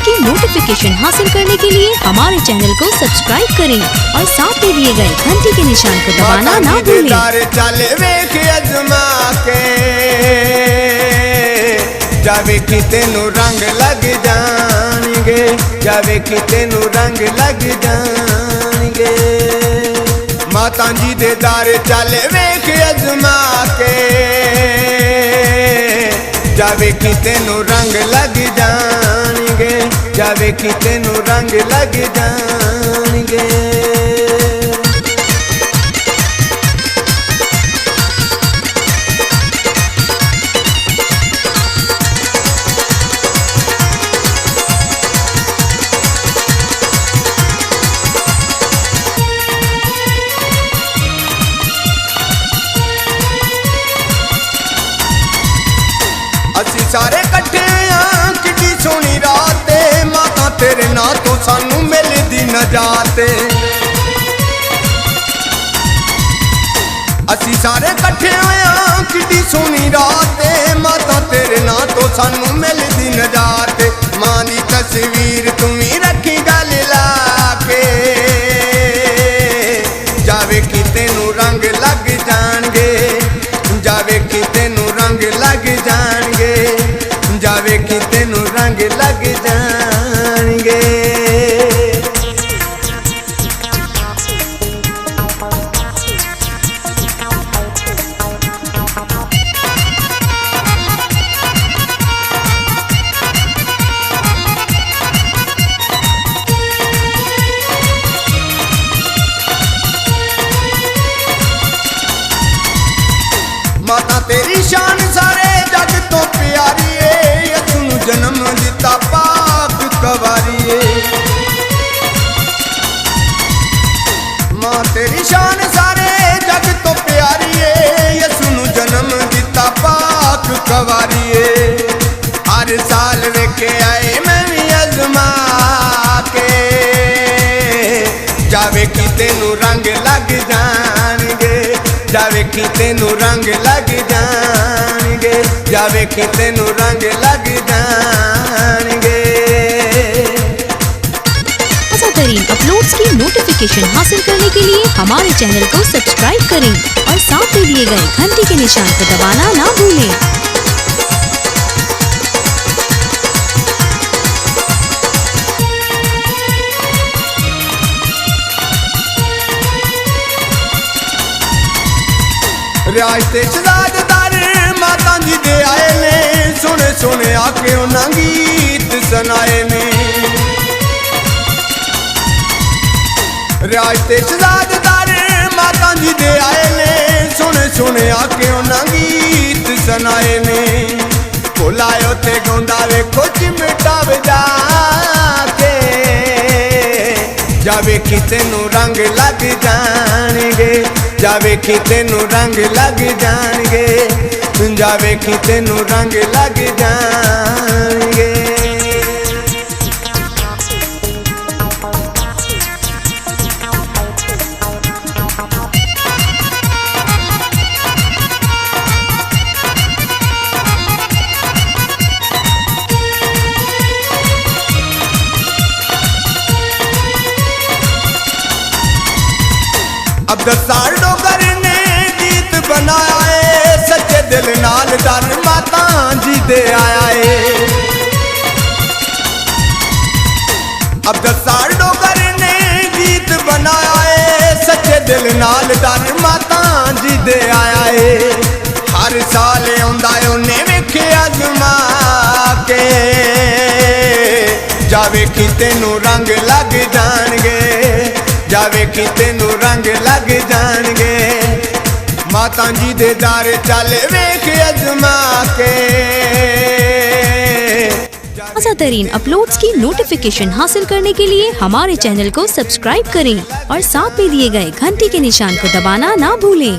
Uploads की notification हासिल करने के लिए हमारे चैनल को सब्सक्राइब करें और साथ में दिए गए घंटी के निशान को दबाना ना भूलें। चल वेख अजमा के जावे कि तेनू रंग लग जाएंगे, जावे कि तेनू रंग लग जाएंगे। माता जी दे दारे चल वेख अजमा के जावे कि तेनू रंग लग जाएंगे, जावे कि तेनू रंग लग जाएंगे। असी सारे कट्ठे हाँ किड्डी सोहनी रात माता तेरे ना तो सानू मिलदी नजात। असी सारे कट्ठे हाँ किड्डी सोहनी रात माता तेरे ना तो सानू मिलदी नजात। मां दी तस्वीर तुम्ही रखी गल ला के जावे कि तेनू रंग लग जाणगे, जावे कि तेनू रंग लग जाणगे, जावे कि तेनू रंग लग जाणगे। माता तेरी शान सारे जग तो प्यारी है, तू जन्म दिता पाक कवारी है। मां तेरी शान सारे जग तो प्यारी है, यसू जन्म दिता पाक कवारी है। हर साल वेखे आए मैं भी अजमा के जावे कि तेनू रंग लग जाएंगे, जावे कि तेनू रंग लग जाएंगे, जावे कि तेनू रंग लग जाएंगे। असातरीन अपलोड्स की नोटिफिकेशन हासिल करने के लिए हमारे चैनल को सब्सक्राइब करें और साथ में दिए गए घंटी के निशान को दबाना ना भूलें। रियाज ते शहजाददार माता जी दे आए ने, सोने सोने आके उन्हां गीत सुनाए ने। रियाज ते शहजाददार माता जी दे आए ने, सोने सोने आके उन्हां गीत सुनाए ने। भुलायो ते गाउंदा वेखो चिमटा वजा के जावे कि तेनू रंग लग जाणगे, जावे कि तेनू रंग लग जाणगे, जावे कि तेनू रंग लग जाणगे। अब 10 साल डोगर ने गीत बनाया है, सच्चे दिल नाल दर माता जी दे आया है। अब 10 साल डोगर ने गीत बनाया है, सच्चे दिल नाल दर माता जी दे आया है। हर साल आंदा उन्हें वेखे अजमा के जावे कि तेनू रंग लग जाणगे, जावे कि तेनू रंग लग जाणगे। माता जी दे दारे चल वेख अजमा के। असातरीन अपलोड्स की नोटिफिकेशन हासिल करने के लिए हमारे चैनल को सब्सक्राइब करें और साथ में दिए गए घंटी के निशान को दबाना ना भूलें।